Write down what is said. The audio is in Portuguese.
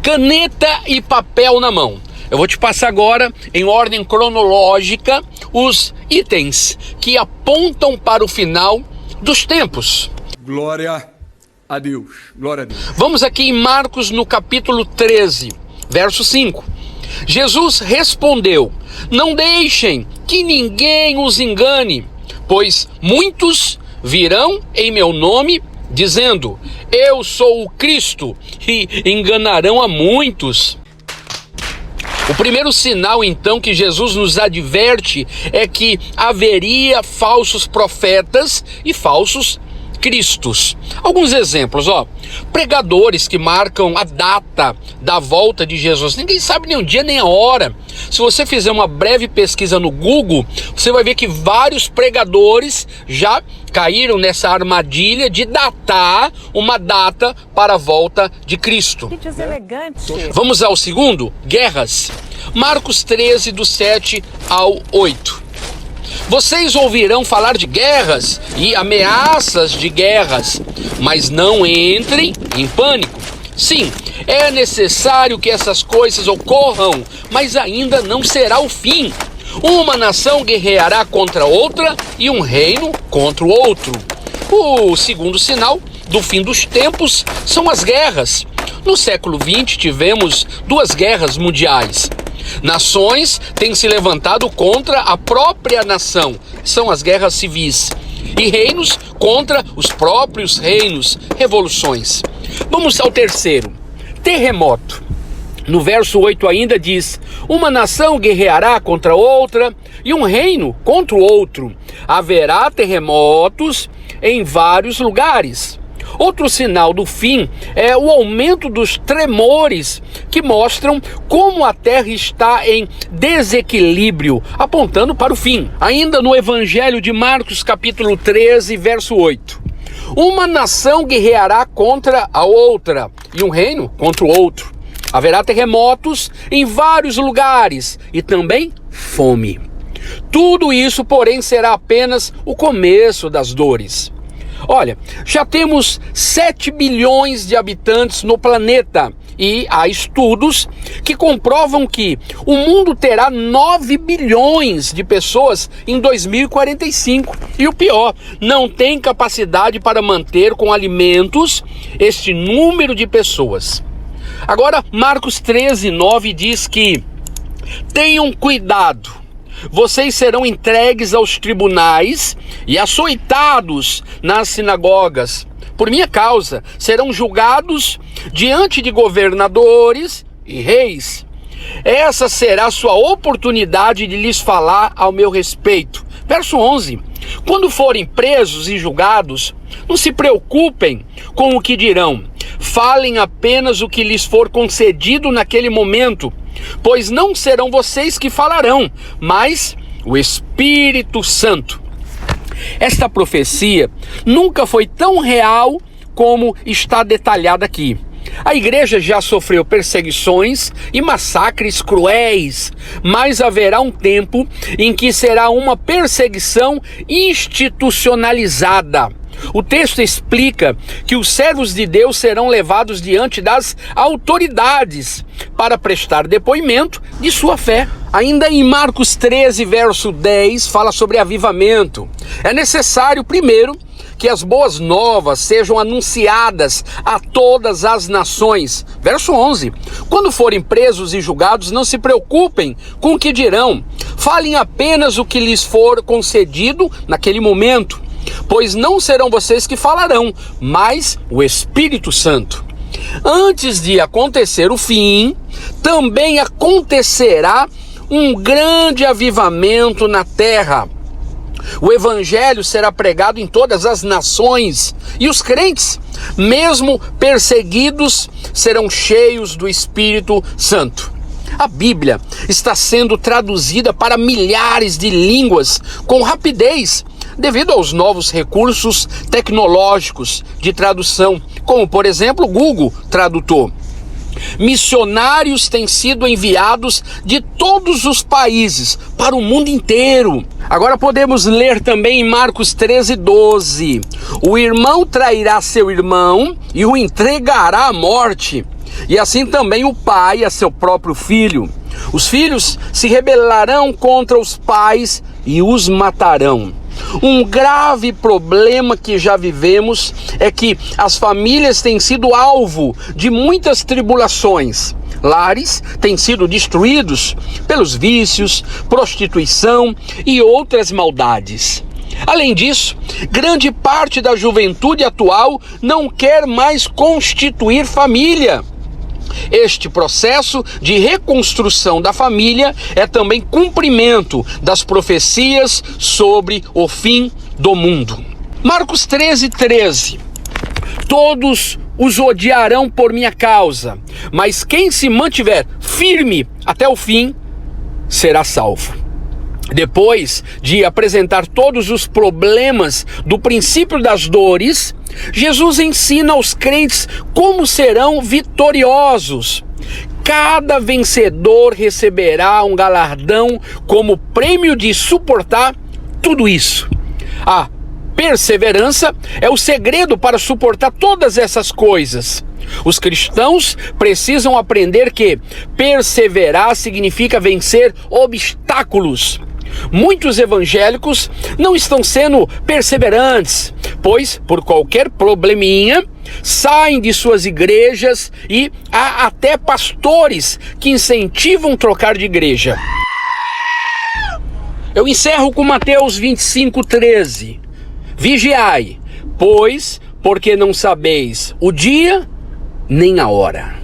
caneta e papel na mão. Eu vou te passar agora, em ordem cronológica, os itens que apontam para o final dos tempos. Glória a Deus, glória a Deus. Vamos aqui em Marcos, no capítulo 13, verso 5. Jesus respondeu: não deixem que ninguém os engane, pois muitos virão em meu nome, dizendo, eu sou o Cristo, e enganarão a muitos. O primeiro sinal, então, que Jesus nos adverte é que haveria falsos profetas e falsos cristos. Alguns exemplos, pregadores que marcam a data da volta de Jesus. Ninguém sabe nem o dia nem a hora. Se você fizer uma breve pesquisa no Google, você vai ver que vários pregadores já caíram nessa armadilha de datar uma data para a volta de Cristo. Que deselegante. Vamos ao segundo, guerras. Marcos 13, do 7 ao 8. Vocês ouvirão falar de guerras e ameaças de guerras, mas não entrem em pânico. Sim, é necessário que essas coisas ocorram, mas ainda não será o fim. Uma nação guerreará contra outra e um reino contra o outro. O segundo sinal do fim dos tempos são as guerras. No século XX tivemos 2 guerras mundiais. Nações têm se levantado contra a própria nação, são as guerras civis, e reinos contra os próprios reinos, revoluções. Vamos ao terceiro, terremoto. No verso 8 ainda diz, uma nação guerreará contra outra e um reino contra o outro. Haverá terremotos em vários lugares. Outro sinal do fim é o aumento dos tremores que mostram como a terra está em desequilíbrio, apontando para o fim. Ainda no Evangelho de Marcos, capítulo 13, verso 8. Uma nação guerreará contra a outra e um reino contra o outro. Haverá terremotos em vários lugares e também fome. Tudo isso, porém, será apenas o começo das dores. Olha, já temos 7 bilhões de habitantes no planeta e há estudos que comprovam que o mundo terá 9 bilhões de pessoas em 2045. E o pior, não tem capacidade para manter com alimentos este número de pessoas. Agora, Marcos 13, 9 diz que tenham cuidado. Vocês serão entregues aos tribunais e açoitados nas sinagogas. Por minha causa, serão julgados diante de governadores e reis. Essa será a sua oportunidade de lhes falar ao meu respeito. Verso 11. Quando forem presos e julgados, não se preocupem com o que dirão. Falem apenas o que lhes for concedido naquele momento, pois não serão vocês que falarão, mas o Espírito Santo. Esta profecia nunca foi tão real como está detalhada aqui. A igreja já sofreu perseguições e massacres cruéis, mas haverá um tempo em que será uma perseguição institucionalizada. O texto explica que os servos de Deus serão levados diante das autoridades para prestar depoimento de sua fé. Ainda em Marcos 13, verso 10, fala sobre avivamento. É necessário, primeiro, que as boas novas sejam anunciadas a todas as nações. Verso 11. Quando forem presos e julgados, não se preocupem com o que dirão. Falem apenas o que lhes for concedido naquele momento, pois não serão vocês que falarão, mas o Espírito Santo. Antes de acontecer o fim, também acontecerá um grande avivamento na terra. O evangelho será pregado em todas as nações e os crentes, mesmo perseguidos, serão cheios do Espírito Santo. A Bíblia está sendo traduzida para milhares de línguas com rapidez, devido aos novos recursos tecnológicos de tradução, como por exemplo o Google Tradutor. Missionários têm sido enviados de todos os países para o mundo inteiro. Agora podemos ler também em Marcos 13, 12. O irmão trairá seu irmão e o entregará à morte. e assim também o pai a seu próprio filho. Os filhos se rebelarão contra os pais e os matarão. Um grave problema que já vivemos é que as famílias têm sido alvo de muitas tribulações. Lares têm sido destruídos pelos vícios, prostituição e outras maldades. Além disso, grande parte da juventude atual não quer mais constituir família. Este processo de reconstrução da família é também cumprimento das profecias sobre o fim do mundo. Marcos 13:13. Todos os odiarão por minha causa, mas quem se mantiver firme até o fim será salvo. Depois de apresentar todos os problemas do princípio das dores, Jesus ensina aos crentes como serão vitoriosos. Cada vencedor receberá um galardão como prêmio de suportar tudo isso. A perseverança é o segredo para suportar todas essas coisas. Os cristãos precisam aprender que perseverar significa vencer obstáculos. Muitos evangélicos não estão sendo perseverantes, pois por qualquer probleminha saem de suas igrejas e há até pastores que incentivam trocar de igreja. Eu encerro com Mateus 25:13. Vigiai, pois, porque não sabeis o dia nem a hora.